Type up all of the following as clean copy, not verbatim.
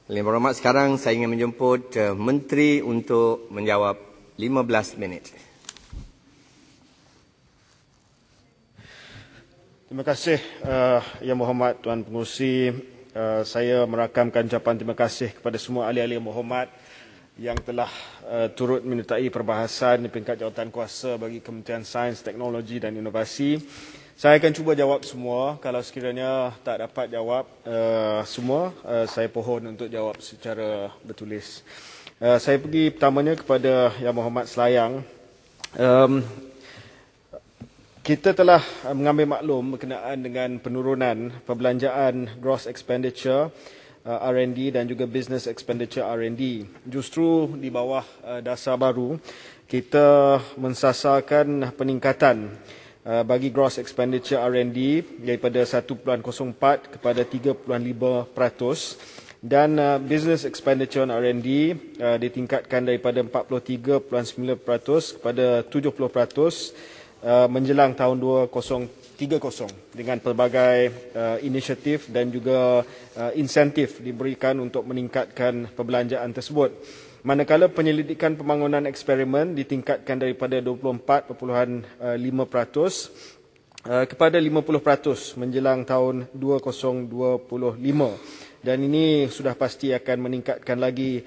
Yang berhormat, sekarang saya ingin menjemput Menteri untuk menjawab 15 minit. Terima kasih Yang Berhormat Tuan Pengerusi. Saya merakamkan ucapan terima kasih kepada semua ahli-ahli yang berhormat yang telah turut menyertai perbahasan di peringkat jawatankuasa bagi Kementerian Sains, Teknologi dan Inovasi. Saya akan cuba jawab semua. Kalau sekiranya tak dapat jawab semua, saya pohon untuk jawab secara bertulis. Saya pergi pertamanya kepada Yang Berhormat Selayang. Kita telah mengambil maklum berkenaan dengan penurunan perbelanjaan gross expenditure R&D dan juga business expenditure R&D. Justru di bawah dasar baru, kita mensasarkan peningkatan bagi gross expenditure R&D daripada 1.04 kepada 3.5% dan business expenditure on R&D ditingkatkan daripada 43.9% kepada 70% menjelang tahun 2030 dengan pelbagai inisiatif dan juga insentif diberikan untuk meningkatkan perbelanjaan tersebut. Manakala penyelidikan pembangunan eksperimen ditingkatkan daripada 24.5% kepada 50% menjelang tahun 2025. Dan ini sudah pasti akan meningkatkan lagi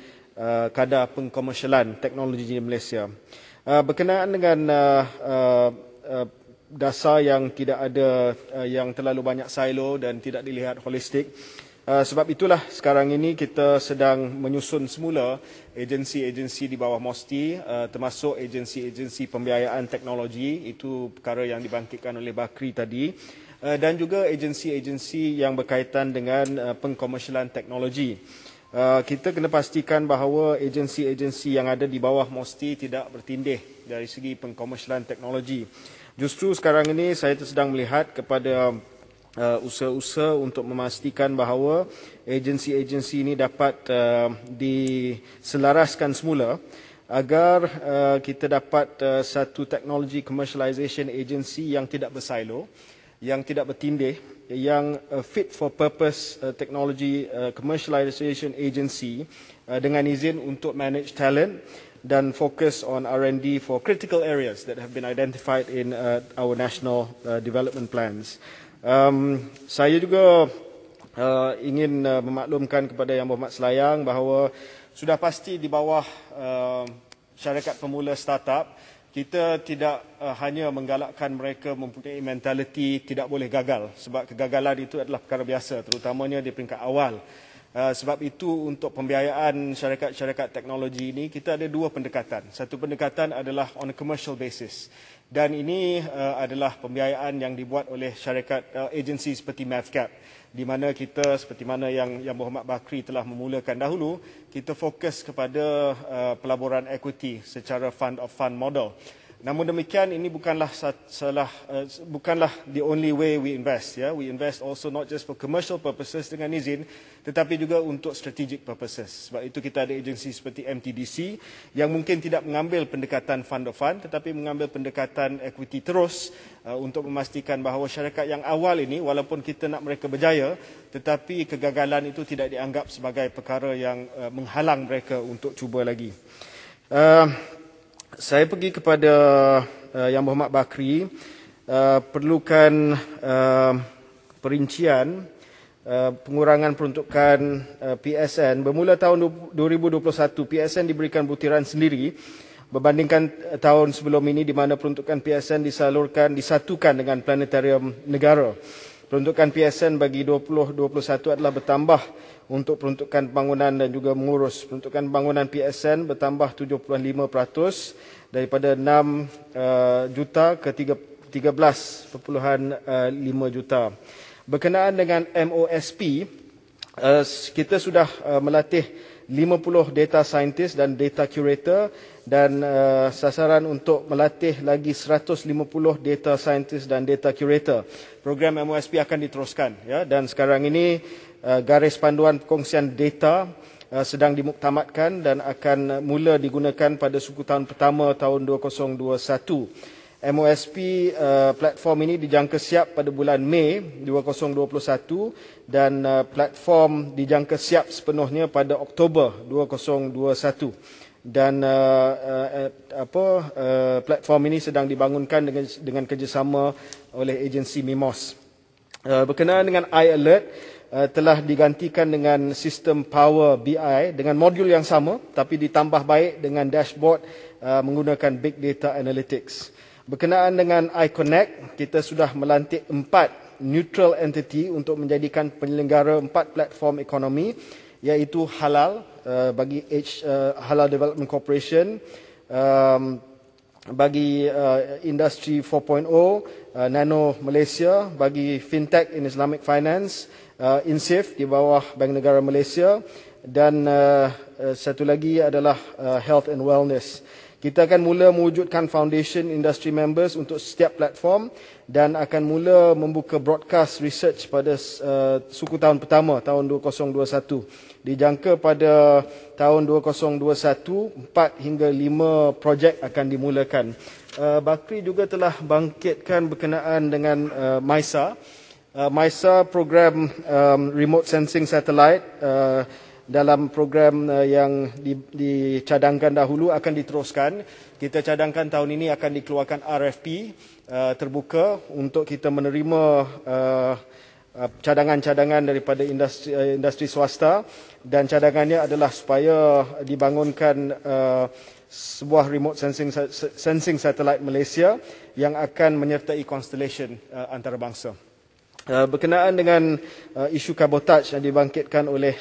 kadar pengkomersialan teknologi di Malaysia. Berkenaan dengan dasar yang tidak ada yang terlalu banyak silo dan tidak dilihat holistik. Sebab itulah sekarang ini kita sedang menyusun semula agensi-agensi di bawah MOSTI, termasuk agensi-agensi pembiayaan teknologi, itu perkara yang dibangkitkan oleh Bakri tadi, dan juga agensi-agensi yang berkaitan dengan pengkomersialan teknologi. Kita kena pastikan bahawa agensi-agensi yang ada di bawah MOSTI tidak bertindih dari segi pengkomersialan teknologi. Justru sekarang ini saya sedang melihat kepada usaha-usaha untuk memastikan bahawa agensi-agensi ini dapat diselaraskan semula agar kita dapat satu teknologi commercialization agency yang tidak bersilo, yang tidak bertindih, yang fit for purpose technology commercialization agency dengan izin untuk manage talent dan fokus on R&D for critical areas that have been identified in our national development plans. Saya juga ingin memaklumkan kepada Yang Berhormat Selayang bahawa sudah pasti di bawah syarikat pemula startup, kita tidak hanya menggalakkan mereka mempunyai mentaliti tidak boleh gagal, sebab kegagalan itu adalah perkara biasa, terutamanya di peringkat awal. Sebab itu untuk pembiayaan syarikat-syarikat teknologi ini kita ada dua pendekatan. Satu pendekatan adalah on a commercial basis. Dan ini adalah pembiayaan yang dibuat oleh syarikat agensi seperti MAVCAP, di mana kita seperti mana yang Berhormat Bakri telah memulakan dahulu, kita fokus kepada pelaburan equity secara fund of fund model. Namun demikian, ini bukanlah the only way we invest. Ya, we invest also not just for commercial purposes dengan izin, tetapi juga untuk strategic purposes. Sebab itu kita ada agensi seperti MTDC yang mungkin tidak mengambil pendekatan fund of fund, tetapi mengambil pendekatan equity terus untuk memastikan bahawa syarikat yang awal ini, walaupun kita nak mereka berjaya, tetapi kegagalan itu tidak dianggap sebagai perkara yang menghalang mereka untuk cuba lagi. Saya pergi kepada Yang Berhormat Bakri, perlukan perincian pengurangan peruntukan PSN. Bermula tahun 2021, PSN diberikan butiran sendiri berbandingkan tahun sebelum ini di mana peruntukan PSN disatukan dengan planetarium negara. Peruntukan PSN bagi 2021 adalah bertambah untuk peruntukan pembangunan dan juga mengurus. Peruntukan pembangunan PSN bertambah 75% daripada 6 juta ke 13.5 juta. Berkenaan dengan MOSP, kita sudah melatih 50 data scientist dan data curator dan sasaran untuk melatih lagi 150 data scientist dan data curator. Program MOSP akan diteruskan, ya, dan sekarang ini garis panduan perkongsian data sedang dimuktamadkan dan akan mula digunakan pada suku tahun pertama tahun 2021. MOSP platform ini dijangka siap pada bulan Mei 2021 dan platform dijangka siap sepenuhnya pada Oktober 2021. Dan platform ini sedang dibangunkan dengan kerjasama oleh agensi MIMOS. Berkenaan dengan iAlert, telah digantikan dengan sistem Power BI dengan modul yang sama tapi ditambah baik dengan dashboard menggunakan Big Data Analytics. Berkenaan dengan iConnect, kita sudah melantik 4 neutral entity untuk menjadikan penyelenggara 4 platform ekonomi, iaitu Halal bagi Halal Development Corporation, bagi Industry 4.0, Nano Malaysia, bagi Fintech in Islamic Finance, INSIF di bawah Bank Negara Malaysia, dan satu lagi adalah Health and Wellness. Kita akan mula mewujudkan foundation industry members untuk setiap platform dan akan mula membuka broadcast research pada suku tahun pertama, tahun 2021. Dijangka pada tahun 2021, 4 hingga 5 projek akan dimulakan. Bakri juga telah bangkitkan berkenaan dengan MISA. MISA program remote sensing satellite dalam program yang dicadangkan dahulu akan diteruskan. Kita cadangkan tahun ini akan dikeluarkan RFP terbuka untuk kita menerima cadangan-cadangan daripada industri swasta, dan cadangannya adalah supaya dibangunkan sebuah remote sensing satellite Malaysia yang akan menyertai constellation antarabangsa. Berkenaan dengan isu kabotaj yang dibangkitkan oleh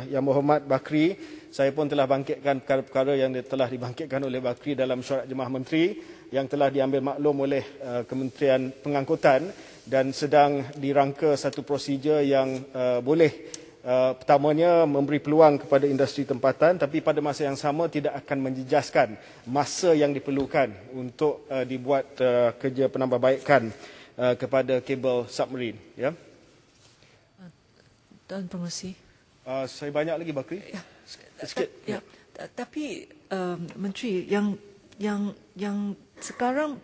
Yang Berhormat Bakri, saya pun telah bangkitkan perkara-perkara yang telah dibangkitkan oleh Bakri dalam Mesyuarat Jemaah Menteri yang telah diambil maklum oleh Kementerian Pengangkutan dan sedang dirangka satu prosedur yang boleh pertamanya memberi peluang kepada industri tempatan, tapi pada masa yang sama tidak akan menjejaskan masa yang diperlukan untuk dibuat kerja penambahbaikan kepada kabel submarine. Ya. Dan promosi. Saya banyak lagi Bakri. Ya. Sikit. Ya. Tapi Menteri yang sekarang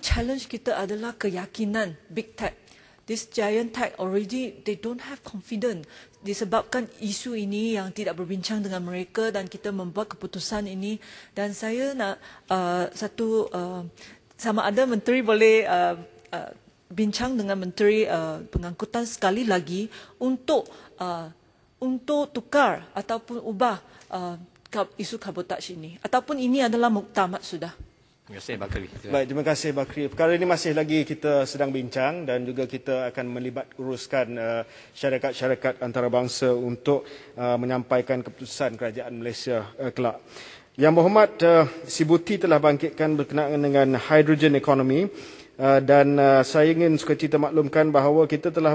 challenge kita adalah keyakinan big tech. This giant tech already they don't have confidence disebabkan isu ini yang tidak berbincang dengan mereka dan kita membuat keputusan ini, dan saya nak sama ada Menteri boleh bincang dengan Menteri Pengangkutan sekali lagi untuk tukar ataupun ubah isu kabotaj ini, ataupun ini adalah muktamad sudah. Terima kasih Bakri. Baik, terima kasih Bakri. Perkara ini masih lagi kita sedang bincang dan juga kita akan uruskan syarikat-syarikat antarabangsa untuk menyampaikan keputusan kerajaan Malaysia kelak. Yang Berhormat Sibuti telah bangkitkan berkenaan dengan hydrogen economy dan saya ingin sukacita maklumkan bahawa kita telah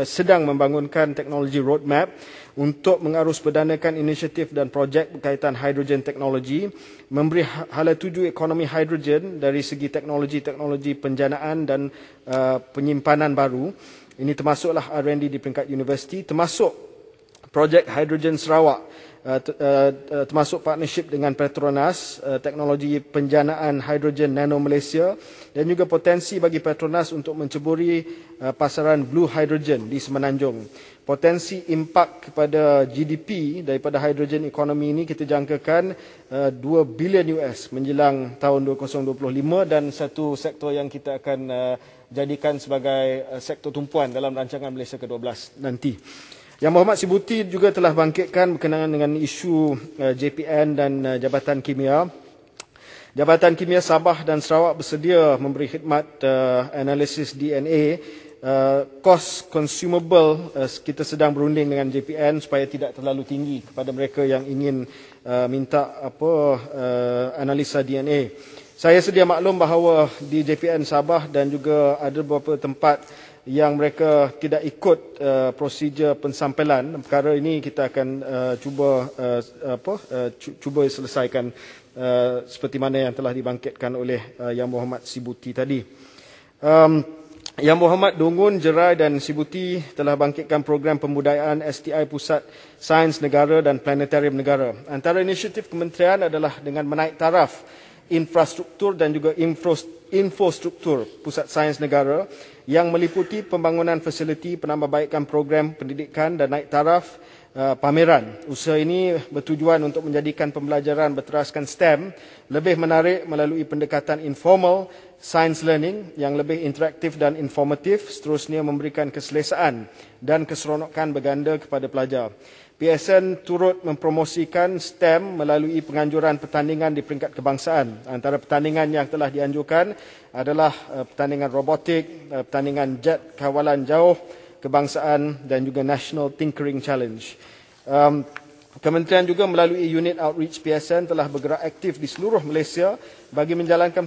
sedang membangunkan teknologi roadmap untuk mengarusberdanakan inisiatif dan projek berkaitan hydrogen teknologi, memberi hala tuju ekonomi hydrogen dari segi teknologi-teknologi penjanaan dan penyimpanan baru. Ini termasuklah R&D di peringkat universiti, termasuk projek hydrogen Sarawak, termasuk partnership dengan Petronas, teknologi penjanaan hidrogen Nano Malaysia, dan juga potensi bagi Petronas untuk menceburi pasaran blue hydrogen di Semenanjung. Potensi impak kepada GDP daripada hydrogen economy ini kita jangkakan $2 billion menjelang tahun 2025, dan satu sektor yang kita akan jadikan sebagai sektor tumpuan dalam rancangan Malaysia ke-12 nanti. Yang Berhormat Sibuti juga telah bangkitkan berkenaan dengan isu JPN dan Jabatan Kimia. Jabatan Kimia Sabah dan Sarawak bersedia memberi khidmat analisis DNA. Cost consumable kita sedang berunding dengan JPN supaya tidak terlalu tinggi kepada mereka yang ingin minta analisa DNA. Saya sedia maklum bahawa di JPN Sabah dan juga ada beberapa tempat yang mereka tidak ikut prosedur pensampelan. Perkara ini kita akan cuba selesaikan seperti mana yang telah dibangkitkan oleh Yang Berhormat Sibuti tadi. Yang Berhormat Dongun, Jerai dan Sibuti telah bangkitkan program pembudayaan STI Pusat Sains Negara dan Planetarium Negara. Antara inisiatif kementerian adalah dengan menaik taraf infrastruktur dan juga infostruktur pusat sains negara yang meliputi pembangunan fasiliti, penambahbaikan program pendidikan dan naik taraf pameran. Usaha ini bertujuan untuk menjadikan pembelajaran berteraskan STEM lebih menarik melalui pendekatan informal science learning yang lebih interaktif dan informatif, seterusnya memberikan keselesaan dan keseronokan berganda kepada pelajar. PSN turut mempromosikan STEM melalui penganjuran pertandingan di peringkat kebangsaan. Antara pertandingan yang telah dianjurkan adalah pertandingan robotik, pertandingan jet kawalan jauh kebangsaan dan juga National Tinkering Challenge. Kementerian juga melalui unit outreach PSN telah bergerak aktif di seluruh Malaysia bagi menjalankan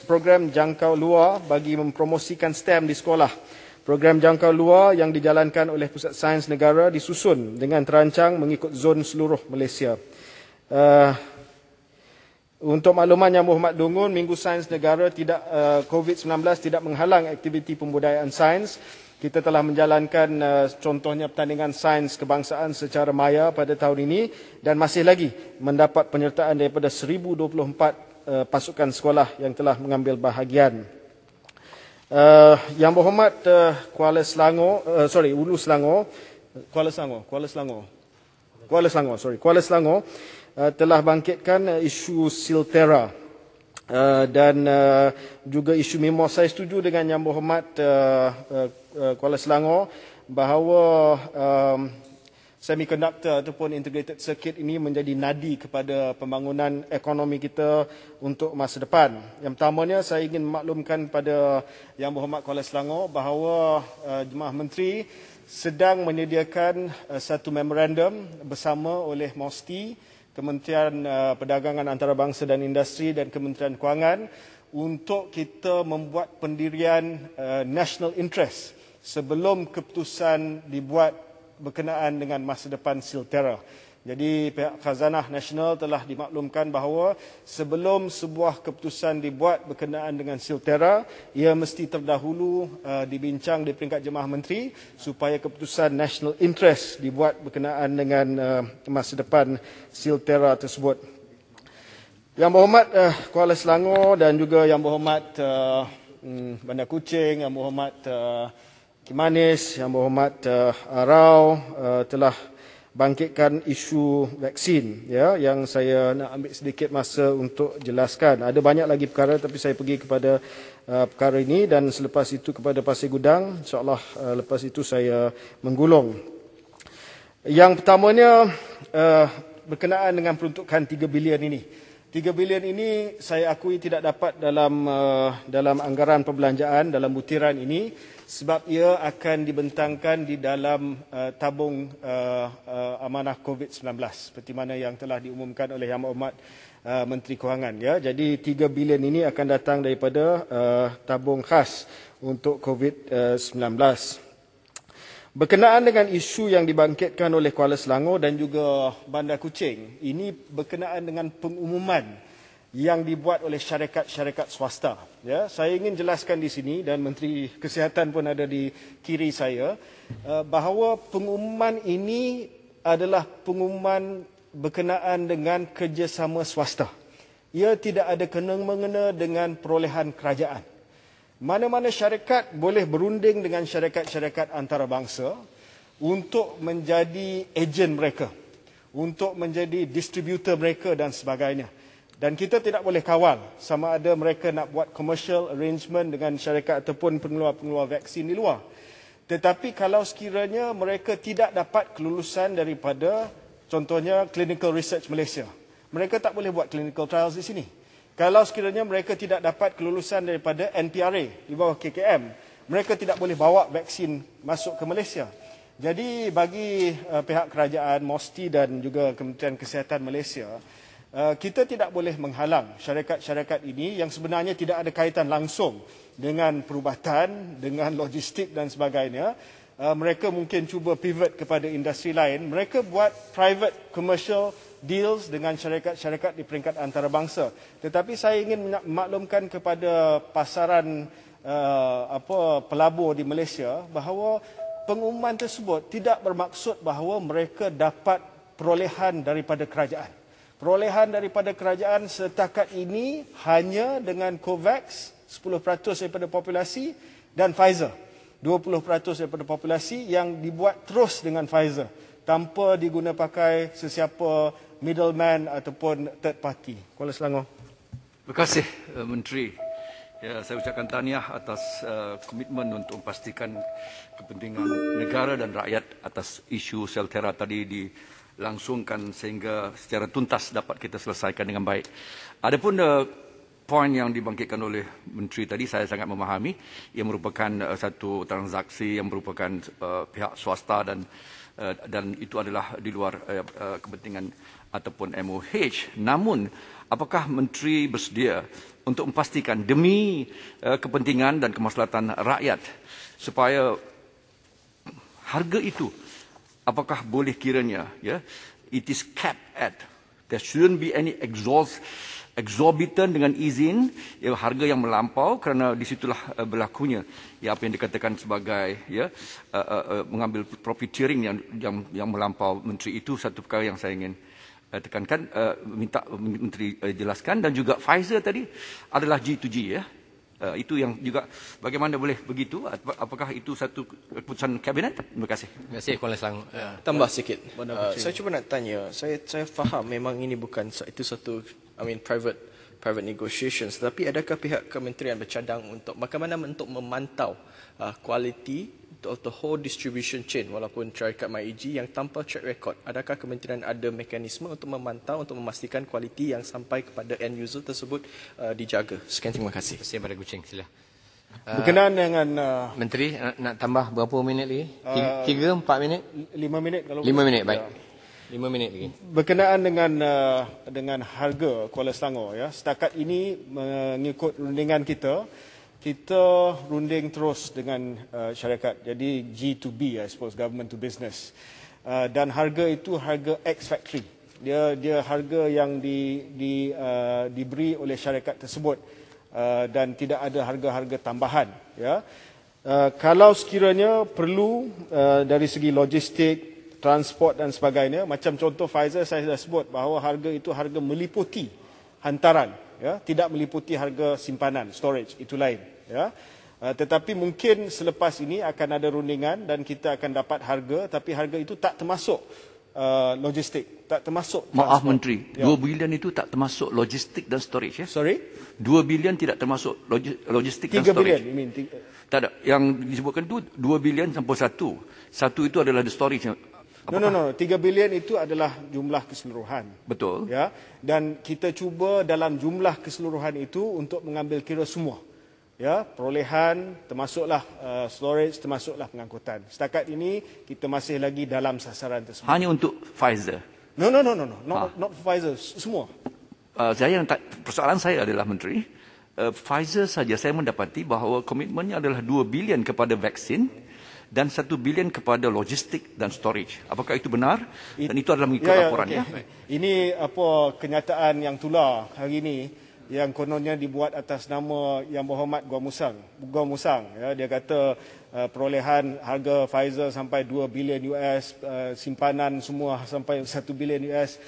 program jangkau luar bagi mempromosikan STEM di sekolah. Program jangkau luar yang dijalankan oleh Pusat Sains Negara disusun dengan terancang mengikut zon seluruh Malaysia. Untuk makluman Yang Berhormat Dungun, Minggu Sains Negara COVID-19 tidak menghalang aktiviti pembudayaan sains. Kita telah menjalankan contohnya pertandingan sains kebangsaan secara maya pada tahun ini dan masih lagi mendapat penyertaan daripada 1024 pasukan sekolah yang telah mengambil bahagian. Yang Berhormat Kuala Selangor telah bangkitkan isu Siltera dan juga isu Mimos. Saya setuju dengan Yang Berhormat Kuala Selangor bahawa semiconductor ataupun integrated circuit ini menjadi nadi kepada pembangunan ekonomi kita untuk masa depan. Yang pertamanya saya ingin memaklumkan kepada Yang Berhormat Kuala Selangor bahawa Jemaah Menteri sedang menyediakan satu memorandum bersama oleh MOSTI, Kementerian Perdagangan Antarabangsa dan Industri dan Kementerian Kewangan untuk kita membuat pendirian national interest sebelum keputusan dibuat berkenaan dengan masa depan Siltera. Jadi pihak Khazanah Nasional telah dimaklumkan bahawa sebelum sebuah keputusan dibuat berkenaan dengan Siltera, ia mesti terdahulu dibincang di peringkat Jemaah Menteri supaya keputusan national interest dibuat berkenaan dengan masa depan Siltera tersebut. Yang Berhormat Kuala Selangor dan juga Yang Berhormat Bandar Kuching, Yang Berhormat Kimanis, Yang Berhormat Arau telah bangkitkan isu vaksin, ya, yang saya nak ambil sedikit masa untuk jelaskan. Ada banyak lagi perkara tapi saya pergi kepada perkara ini dan selepas itu kepada Pasir Gudang. InsyaAllah lepas itu saya menggulung. Yang pertamanya berkenaan dengan peruntukan 3 bilion ini. 3 bilion ini saya akui tidak dapat dalam anggaran perbelanjaan dalam butiran ini sebab ia akan dibentangkan di dalam tabung amanah COVID-19 seperti mana yang telah diumumkan oleh Yang Berhormat Menteri Kewangan, ya. Jadi 3 bilion ini akan datang daripada tabung khas untuk COVID-19. Berkenaan dengan isu yang dibangkitkan oleh Kuala Selangor dan juga Bandar Kuching, ini berkenaan dengan pengumuman yang dibuat oleh syarikat-syarikat swasta. Ya, saya ingin jelaskan di sini dan Menteri Kesihatan pun ada di kiri saya bahawa pengumuman ini adalah pengumuman berkenaan dengan kerjasama swasta. Ia tidak ada kena-mengena dengan perolehan kerajaan. Mana-mana syarikat boleh berunding dengan syarikat-syarikat antarabangsa untuk menjadi ejen mereka, untuk menjadi distributor mereka dan sebagainya. Dan kita tidak boleh kawal sama ada mereka nak buat commercial arrangement dengan syarikat ataupun pengeluar-pengeluar vaksin di luar. Tetapi kalau sekiranya mereka tidak dapat kelulusan daripada contohnya Clinical Research Malaysia, mereka tak boleh buat clinical trials di sini. Kalau sekiranya mereka tidak dapat kelulusan daripada NPRA di bawah KKM, mereka tidak boleh bawa vaksin masuk ke Malaysia. Jadi bagi pihak kerajaan, MOSTI dan juga Kementerian Kesihatan Malaysia, kita tidak boleh menghalang syarikat-syarikat ini yang sebenarnya tidak ada kaitan langsung dengan perubatan, dengan logistik dan sebagainya. Mereka mungkin cuba pivot kepada industri lain. Mereka buat private commercial deals dengan syarikat-syarikat di peringkat antarabangsa. Tetapi saya ingin memaklumkan kepada pasaran pelabur di Malaysia bahawa pengumuman tersebut tidak bermaksud bahawa mereka dapat perolehan daripada kerajaan. Perolehan daripada kerajaan setakat ini hanya dengan COVAX 10% daripada populasi dan Pfizer 20% daripada populasi yang dibuat terus dengan Pfizer tanpa diguna pakai sesiapa middleman ataupun third party. Kuala Selangor. Terima kasih Menteri. Ya, saya ucapkan tahniah atas komitmen untuk memastikan kepentingan negara dan rakyat atas isu Seltera tadi dilangsungkan sehingga secara tuntas dapat kita selesaikan dengan baik. Adapun poin yang dibangkitkan oleh Menteri tadi saya sangat memahami, ia merupakan satu transaksi yang merupakan pihak swasta dan itu adalah di luar kepentingan ataupun MOH. Namun, apakah Menteri bersedia untuk memastikan demi kepentingan dan kemaslahatan rakyat supaya harga itu apakah boleh kiranya it is capped at, there shouldn't be any exorbitant dengan izin harga yang melampau, kerana disitulah berlakunya apa yang dikatakan sebagai mengambil profiteering yang melampau. Menteri, itu satu perkara yang saya ingin tekankan, minta Menteri jelaskan. Dan juga Pfizer tadi adalah G2G itu yang juga bagaimana boleh begitu, apakah itu satu keputusan kabinet? Terima kasih. Terima kasih Kuala Selangor. Tambah sikit. Saya cuba nak tanya, saya faham memang ini bukan itu satu private negotiations, tetapi adakah pihak kementerian bercadang untuk bagaimana untuk memantau kualiti of the whole distribution chain walaupun syarikat MyEG yang tanpa track record? Adakah kementerian ada mekanisme untuk memantau, untuk memastikan kualiti yang sampai kepada end user tersebut dijaga? Sekian, terima kasih. Terima kasih pada Kuching, sila. Berkenaan dengan Menteri nak tambah berapa minit lagi? 3, 4 minit? 5 minit kalau 5 minit, baik. 5 minit lagi. Berkenaan dengan harga Kuala Selangor, setakat ini mengikut rundingan kita runding terus dengan syarikat. Jadi G2B, I suppose, government to business. Dan harga itu harga ex factory. Dia harga yang diberi oleh syarikat tersebut dan tidak ada harga-harga tambahan. Kalau sekiranya perlu dari segi logistik, transport dan sebagainya, macam contoh Pfizer saya dah sebut bahawa harga itu harga meliputi hantaran, tidak meliputi harga simpanan, storage, itu lain. Tetapi mungkin selepas ini akan ada rundingan dan kita akan dapat harga, tapi harga itu tak termasuk logistik, tak termasuk transport. Maaf Menteri, 2 bilion itu tak termasuk logistik dan storage, ya? Sorry? 2 bilion tidak termasuk logistik dan 3 storage. bilion, Tak ada. Yang disebutkan itu 2 bilion sampai 1. 1 itu adalah the storage. No. 3 bilion itu adalah jumlah keseluruhan. Betul. Dan kita cuba dalam jumlah keseluruhan itu untuk mengambil kira semua. Perolehan, termasuklah storage, termasuklah pengangkutan. Setakat ini kita masih lagi dalam sasaran tersebut. Hanya untuk Pfizer. No. Not Pfizer, semua. Persoalan saya adalah Menteri, Pfizer saja saya mendapati bahawa komitmennya adalah 2 bilion kepada vaksin dan 1 bilion kepada logistik dan storage. Apakah itu benar? Dan itu adalah mengikut laporan. Okay. Ini kenyataan yang tular hari ini yang kononnya dibuat atas nama Yang Berhormat Gua Musang. Dia kata perolehan harga Pfizer sampai 2 bilion US, simpanan semua sampai 1 bilion US.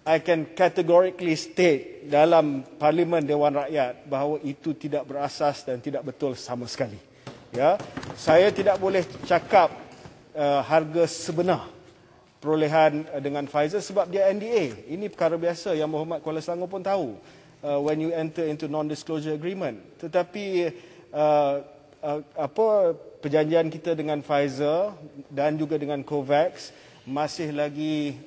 I can categorically state dalam Parlimen Dewan Rakyat bahawa itu tidak berasas dan tidak betul sama sekali. Saya tidak boleh cakap harga sebenar perolehan dengan Pfizer sebab dia NDA. Ini perkara biasa yang Berhormat Kuala Selangor pun tahu. When you enter into non-disclosure agreement. Tetapi perjanjian kita dengan Pfizer dan juga dengan COVAX masih lagi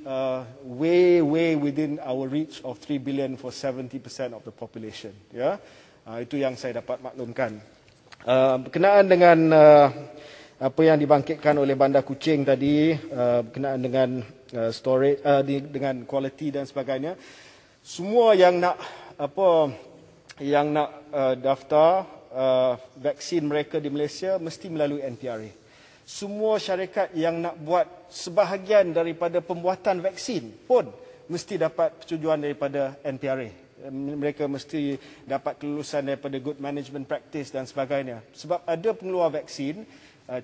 way within our reach of 3 billion for 70% of the population. Itu yang saya dapat maklumkan. Berkenaan dengan apa yang dibangkitkan oleh Bandar Kuching tadi, berkenaan dengan storage, dengan quality dan sebagainya, semua yang nak daftar vaksin mereka di Malaysia mesti melalui NPRA. Semua syarikat yang nak buat sebahagian daripada pembuatan vaksin pun mesti dapat persetujuan daripada NPRA. Mereka mesti dapat kelulusan daripada good management practice dan sebagainya. Sebab ada pengeluar vaksin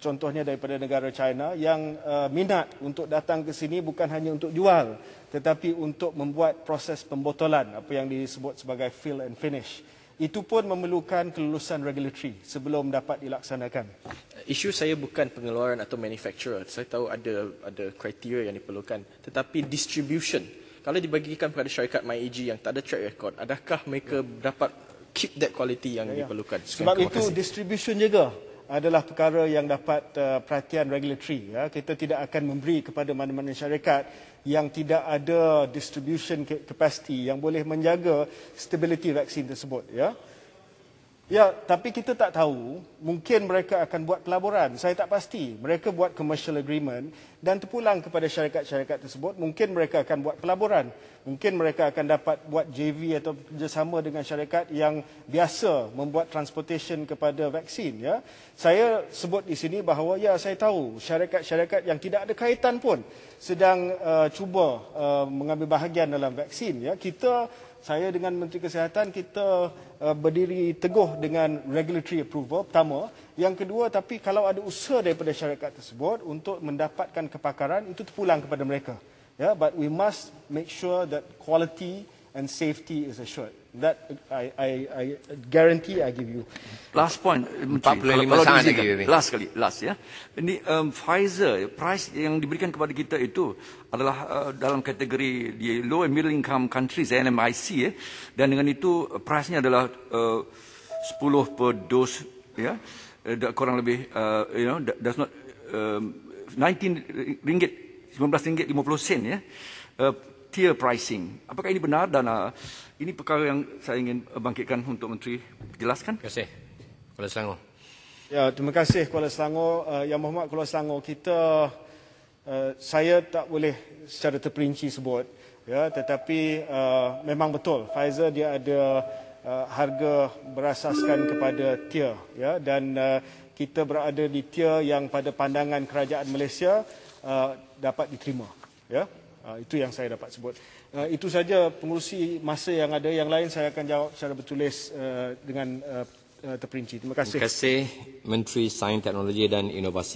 contohnya daripada negara China yang minat untuk datang ke sini bukan hanya untuk jual tetapi untuk membuat proses pembotolan apa yang disebut sebagai fill and finish. Itu pun memerlukan kelulusan regulatory sebelum dapat dilaksanakan. Isu saya bukan pengeluaran atau manufacturer. Saya tahu ada kriteria yang diperlukan, tetapi distribution. Kalau dibagikan kepada syarikat MyAG yang tak ada track record, adakah mereka dapat keep that quality yang diperlukan? Sebab itu distribution juga adalah perkara yang dapat perhatian regulatory. Ya. Kita tidak akan memberi kepada mana-mana syarikat yang tidak ada distribution capacity yang boleh menjaga stability vaksin tersebut. Ya, tapi kita tak tahu, mungkin mereka akan buat pelaburan, saya tak pasti. Mereka buat commercial agreement dan terpulang kepada syarikat-syarikat tersebut, mungkin mereka akan buat pelaburan. Mungkin mereka akan dapat buat JV atau kerjasama dengan syarikat yang biasa membuat transportation kepada vaksin. Ya. Saya sebut di sini bahawa ya saya tahu syarikat-syarikat yang tidak ada kaitan pun sedang cuba mengambil bahagian dalam vaksin. Ya. Saya dengan Menteri Kesihatan, kita berdiri teguh dengan regulatory approval, pertama. Yang kedua, tapi kalau ada usaha daripada syarikat tersebut untuk mendapatkan kepakaran, itu terpulang kepada mereka. But we must make sure that quality and safety is assured. That I guarantee I give you. Last point, Menteri. 45 saat lagi. Last ya. Ini Pfizer, price yang diberikan kepada kita itu adalah dalam kategori di low and middle income countries, NMIC ya. Dan dengan itu price-nya adalah 10 per dos ya. Kurang lebih does not 19 ringgit 19 ringgit 50 sen ya. Tier pricing. Apakah ini benar dan ini perkara yang saya ingin bangkitkan untuk Menteri jelaskan? Terima kasih. Kuala Selangor. Ya, terima kasih Kuala Selangor. Yang Mohd Kuala Selangor, saya tak boleh secara terperinci sebut, ya, tetapi memang betul Pfizer dia ada harga berasaskan kepada tier, ya, dan kita berada di tier yang pada pandangan kerajaan Malaysia dapat diterima, ya. Itu yang saya dapat sebut. Itu saja pengurusi masa yang ada. Yang lain saya akan jawab secara bertulis dengan terperinci. Terima kasih. Terima kasih Menteri Sains, Teknologi dan Inovasi.